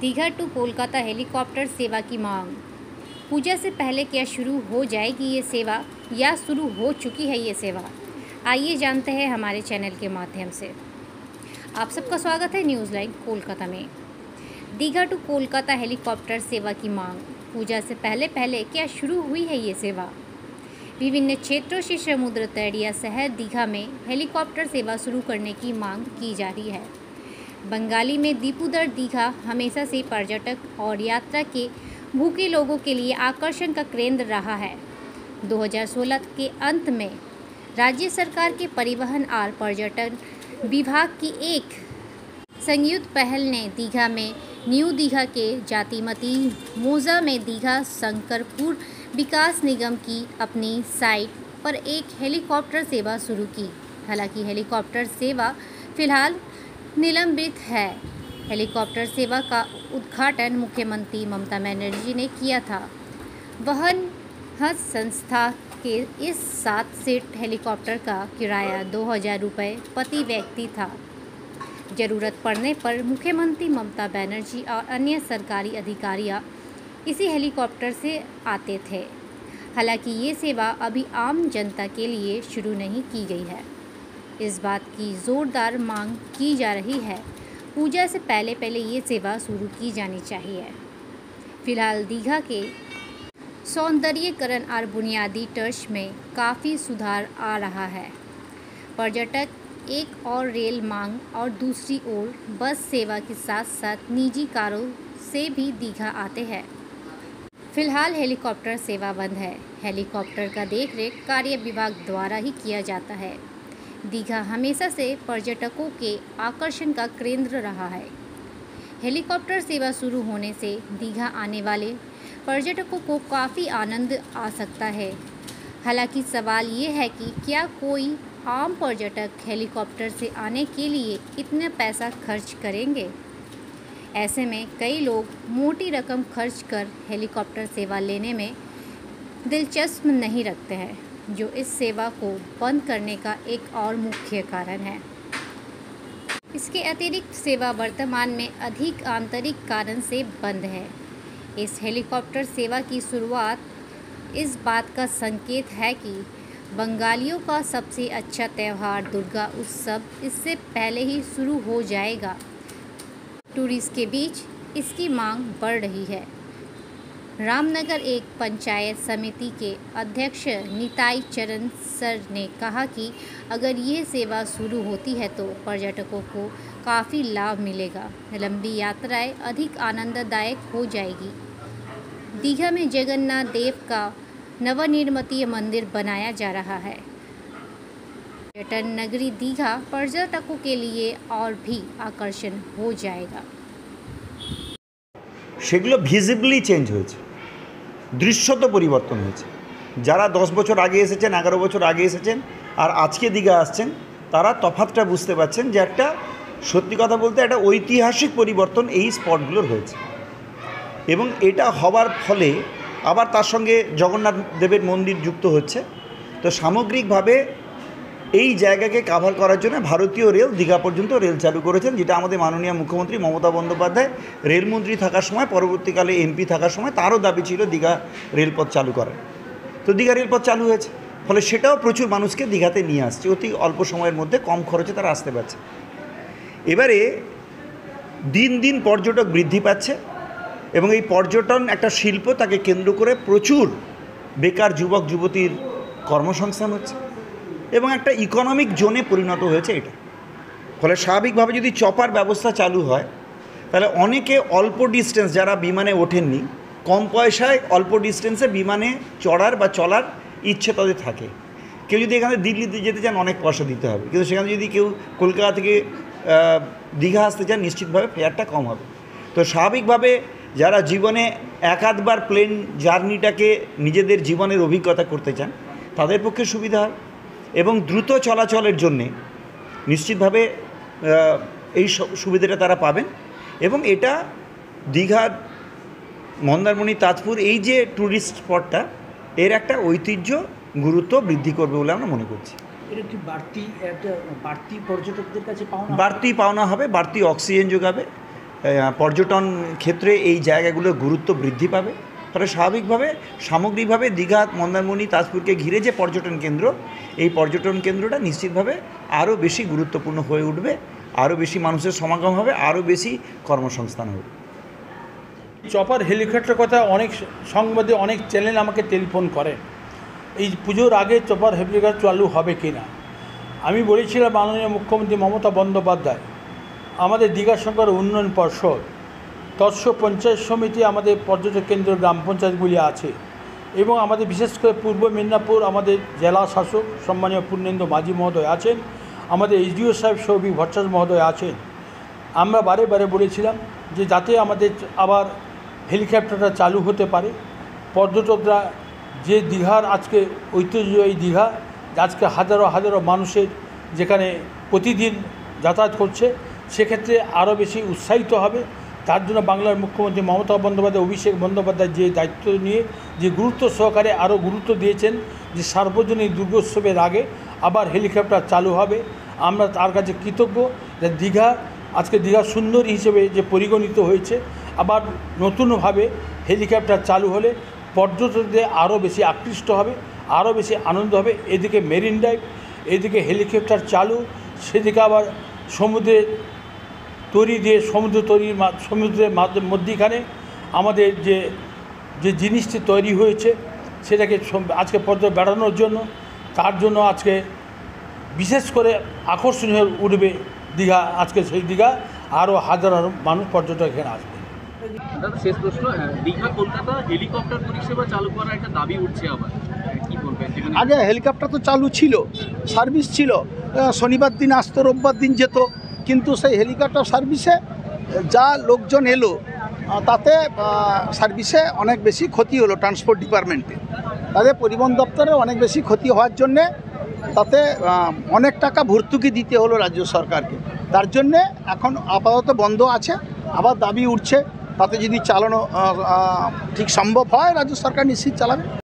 Digha to Kolkata helicopter सेवा की मांग। पूजा से पहले क्या शुरू हो जाएगी ये सेवा या शुरू हो चुकी है ये सेवा? आइए जानते हैं हमारे चैनल के माध्यम से। आप सबका स्वागत है न्यूज़ लाइन कोलकाता में। दीघा टू कोलकाता हेलीकॉप्टर सेवा की मांग। पूजा से पहले क्या शुरू हुई है ये सेवा? विभिन्न क्षेत्रों से समुद्र तट शहर दीघा में हेलीकॉप्टर सेवा शुरू करने की मांग की जा रही है। बंगाली में दीपुदर दीघा हमेशा से पर्यटक और यात्रा के भूखे लोगों के लिए आकर्षण का केंद्र रहा है। 2016 के अंत में राज्य सरकार के परिवहन और पर्यटन विभाग की एक संयुक्त पहल ने दीघा में न्यू दीघा के जातिमती मोजा में दीघा शंकरपुर विकास निगम की अपनी साइट पर एक हेलीकॉप्टर सेवा शुरू की। हालांकि हेलीकॉप्टर सेवा फिलहाल निलंबित है। हेलीकॉप्टर सेवा का उद्घाटन मुख्यमंत्री ममता बनर्जी ने किया था। वहन हज संस्था के इस 7 सीट हेलीकॉप्टर का किराया 2000 रुपये प्रति व्यक्ति था। ज़रूरत पड़ने पर मुख्यमंत्री ममता बनर्जी और अन्य सरकारी अधिकारियां इसी हेलीकॉप्टर से आते थे। हालांकि ये सेवा अभी आम जनता के लिए शुरू नहीं की गई है। इस बात की ज़ोरदार मांग की जा रही है। पूजा से पहले ये सेवा शुरू की जानी चाहिए। फिलहाल दीघा के सौंदर्यीकरण और बुनियादी ढांचे में काफ़ी सुधार आ रहा है। पर्यटक एक और रेल मांग और दूसरी ओर बस सेवा के साथ साथ निजी कारों से भी दीघा आते हैं। फिलहाल हेलीकॉप्टर सेवा बंद है। हेलीकॉप्टर का देखरेख कार्य विभाग द्वारा ही किया जाता है। दीघा हमेशा से पर्यटकों के आकर्षण का केंद्र रहा है। हेलीकॉप्टर सेवा शुरू होने से दीघा आने वाले पर्यटकों को काफ़ी आनंद आ सकता है। हालांकि सवाल ये है कि क्या कोई आम पर्यटक हेलीकॉप्टर से आने के लिए इतना पैसा खर्च करेंगे? ऐसे में कई लोग मोटी रकम खर्च कर हेलीकॉप्टर सेवा लेने में दिलचस्प नहीं रखते हैं, जो इस सेवा को बंद करने का एक और मुख्य कारण है। इसके अतिरिक्त सेवा वर्तमान में अधिक आंतरिक कारण से बंद है। इस हेलीकॉप्टर सेवा की शुरुआत इस बात का संकेत है कि बंगालियों का सबसे अच्छा त्यौहार दुर्गा उत्सव इससे पहले ही शुरू हो जाएगा। टूरिस्ट के बीच इसकी मांग बढ़ रही है। रामनगर एक पंचायत समिति के अध्यक्ष निताई चरण सर ने कहा कि अगर ये सेवा शुरू होती है तो पर्यटकों को काफ़ी लाभ मिलेगा। लंबी यात्राएं अधिक आनंददायक हो जाएगी। दीघा में जगन्नाथ देव का नवनिर्मित मंदिर बनाया जा रहा है। पर्यटन नगरी दीघा पर्यटकों के लिए और भी आकर्षण हो जाएगा। সেগুলো ভিজিবলি চেঞ্জ হয়েছে, দৃশ্যত পরিবর্তন হয়েছে। যারা 10 বছর আগে এসেছেন, 11 বছর আগে এসেছেন আর আজকে দীঘা আসছেন, তারা তফাৎটা বুঝতে পারছেন যে একটা সত্যি কথা বলতে একটা ঐতিহাসিক পরিবর্তন এই স্পটগুলোর হয়েছে। এবং এটা হওয়ার ফলে আবার তার সঙ্গে জগন্নাথ দেবের মন্দির যুক্ত হচ্ছে। তো সামগ্রিকভাবে এই জায়গাকে কাভার করার জন্য ভারতীয় রেল দীঘা পর্যন্ত রেল চালু করেছেন, যেটা আমাদের মাননীয় মুখ্যমন্ত্রী মমতা বন্দ্যোপাধ্যায় রেলমন্ত্রী থাকার সময়, পরবর্তীকালে এমপি থাকার সময় তারও দাবি ছিল দীঘা রেলপথ চালু করার। তো দীঘা রেলপথ চালু হয়েছে, ফলে সেটাও প্রচুর মানুষকে দীঘাতে নিয়ে আসছে। অতি অল্প সময়ের মধ্যে কম খরচে তারা আসতে পারছে। এবারে দিন দিন পর্যটক বৃদ্ধি পাচ্ছে এবং এই পর্যটন একটা শিল্প, তাকে কেন্দ্র করে প্রচুর বেকার যুবক যুবতীর কর্মসংস্থান হচ্ছে এবং একটা ইকোনমিক জোনে পরিণত হয়েছে এটা। ফলে স্বাভাবিকভাবে যদি চপার ব্যবস্থা চালু হয় তাহলে অনেকে অল্প ডিস্টেন্স, যারা বিমানে ওঠেননি, কম পয়সায় অল্প ডিস্টেন্সে বিমানে চড়ার বা চলার ইচ্ছে তাদের থাকে। কেউ যদি এখানে দিল্লিতে যেতে চান অনেক পয়সা দিতে হবে, কিন্তু সেখানে যদি কেউ কলকাতা থেকে দীঘা আসতে চান নিশ্চিতভাবে ফেয়ারটা কম হবে। তো স্বাভাবিকভাবে যারা জীবনে এক আধবার প্লেন জার্নিটাকে নিজেদের জীবনের অভিজ্ঞতা করতে চান তাদের পক্ষে সুবিধা হয় এবং দ্রুত চলাচলের জন্যে নিশ্চিতভাবে এই সুবিধাটা তারা পাবেন। এবং এটা দীঘার মন্দারমণি, তাজপুর এই যে ট্যুরিস্ট স্পটটা, এর একটা ঐতিহ্য গুরুত্ব বৃদ্ধি করবে বলে আমরা মনে করছি। এর একটি বাড়তি পর্যটকদের কাছে পাওনা, বাড়তি পাওনা হবে, বাড়তি অক্সিজেন যোগাবে পর্যটন ক্ষেত্রে এই জায়গাগুলোর গুরুত্ব বৃদ্ধি পাবে। ফলে স্বাভাবিকভাবে সামগ্রিকভাবে দীঘা, মন্দারমণি, তাজপুরকে ঘিরে যে পর্যটন কেন্দ্র, এই পর্যটন কেন্দ্রটা নিশ্চিতভাবে আরও বেশি গুরুত্বপূর্ণ হয়ে উঠবে, আরও বেশি মানুষের সমাগম হবে, আরও বেশি কর্মসংস্থান হবে। চপার হেলিকপ্টার কথা অনেক সংবাদে অনেক চ্যানেল আমাকে টেলিফোন করে, এই পুজোর আগে চপার হেলিকপ্টার চালু হবে কি না। আমি বলেছিলাম মাননীয় মুখ্যমন্ত্রী মমতা বন্দ্যোপাধ্যায়, আমাদের দীঘা শঙ্কর উন্নয়ন পর্ষদ, তৎস পঞ্চায়েত সমিতি, আমাদের পর্যটক কেন্দ্র গ্রাম পঞ্চায়েতগুলি আছে এবং আমাদের বিশেষ করে পূর্ব মেদিনীপুর আমাদের জেলা শাসক সম্মানীয় পূর্ণেন্দু মাঝি মহোদয় আছেন, আমাদের এইচডিও সাহেব সৌভিক ভট্টাচার্য মহোদয় আছেন। আমরা বারে বারে বলেছিলাম যে যাতে আমাদের আবার হেলিকপ্টারটা চালু হতে পারে, পর্যটকরা যে দীঘার আজকে ঐতিহ্যবাহী দীঘা, আজকে হাজারো হাজারো মানুষের যেখানে প্রতিদিন যাতায়াত করছে, সেক্ষেত্রে আরও বেশি উৎসাহিত হবে। তার জন্য বাংলার মুখ্যমন্ত্রী মমতা বন্দ্যোপাধ্যায়, অভিষেক বন্দ্যোপাধ্যায় যে দায়িত্ব নিয়ে যে গুরুত্ব সহকারে আরও গুরুত্ব দিয়েছেন যে সার্বজনীন দুর্গোৎসবের আগে আবার হেলিকপ্টার চালু হবে। আমরা তার কাছে কৃতজ্ঞ যে দীঘা আজকে দীঘা সুন্দরী হিসেবে যে পরিগণিত হয়েছে, আবার নতুনভাবে হেলিকপ্টার চালু হলে পর্যটকদের আরও বেশি আকৃষ্ট হবে, আরও বেশি আনন্দ হবে। এদিকে মেরিন ড্রাইভ, এদিকে হেলিকপ্টার চালু, সেদিকে আবার সমুদ্রের তৈরি দিয়ে সমুদ্রের মধ্যিখানে আমাদের যে জিনিসটি তৈরি হয়েছে সেটাকে আজকে পর্যটক বেড়ানোর জন্য, তার জন্য আজকে বিশেষ করে আকর্ষণীয় হয়ে উঠবে দীঘা। আজকে সেই দীঘা আরও হাজার মানুষ পর্যটক এখানে আসবে। শেষ প্রশ্ন, দীঘা কলকাতা হেলিকপ্টার পরিষেবা চালু করার একটা দাবি উঠছে, আবার কি বলবেন? আগে হেলিকপ্টার তো চালু ছিল, সার্ভিস ছিল, শনিবার দিন আসতো, রোববার দিন যেত, কিন্তু সেই হেলিকপ্টার সার্ভিসে যা লোকজন এলো তাতে সার্ভিসে অনেক বেশি ক্ষতি হলো। ট্রান্সপোর্ট ডিপার্টমেন্টে তাদের পরিবহন দপ্তরে অনেক বেশি ক্ষতি হওয়ার জন্যে তাতে অনেক টাকা ভর্তুকি দিতে হলো রাজ্য সরকারকে। তার জন্যে এখন আপাতত বন্ধ আছে, আবার দাবি উঠছে, তাতে যদি চালানো ঠিক সম্ভব হয় রাজ্য সরকার নিশ্চিত চালাবে।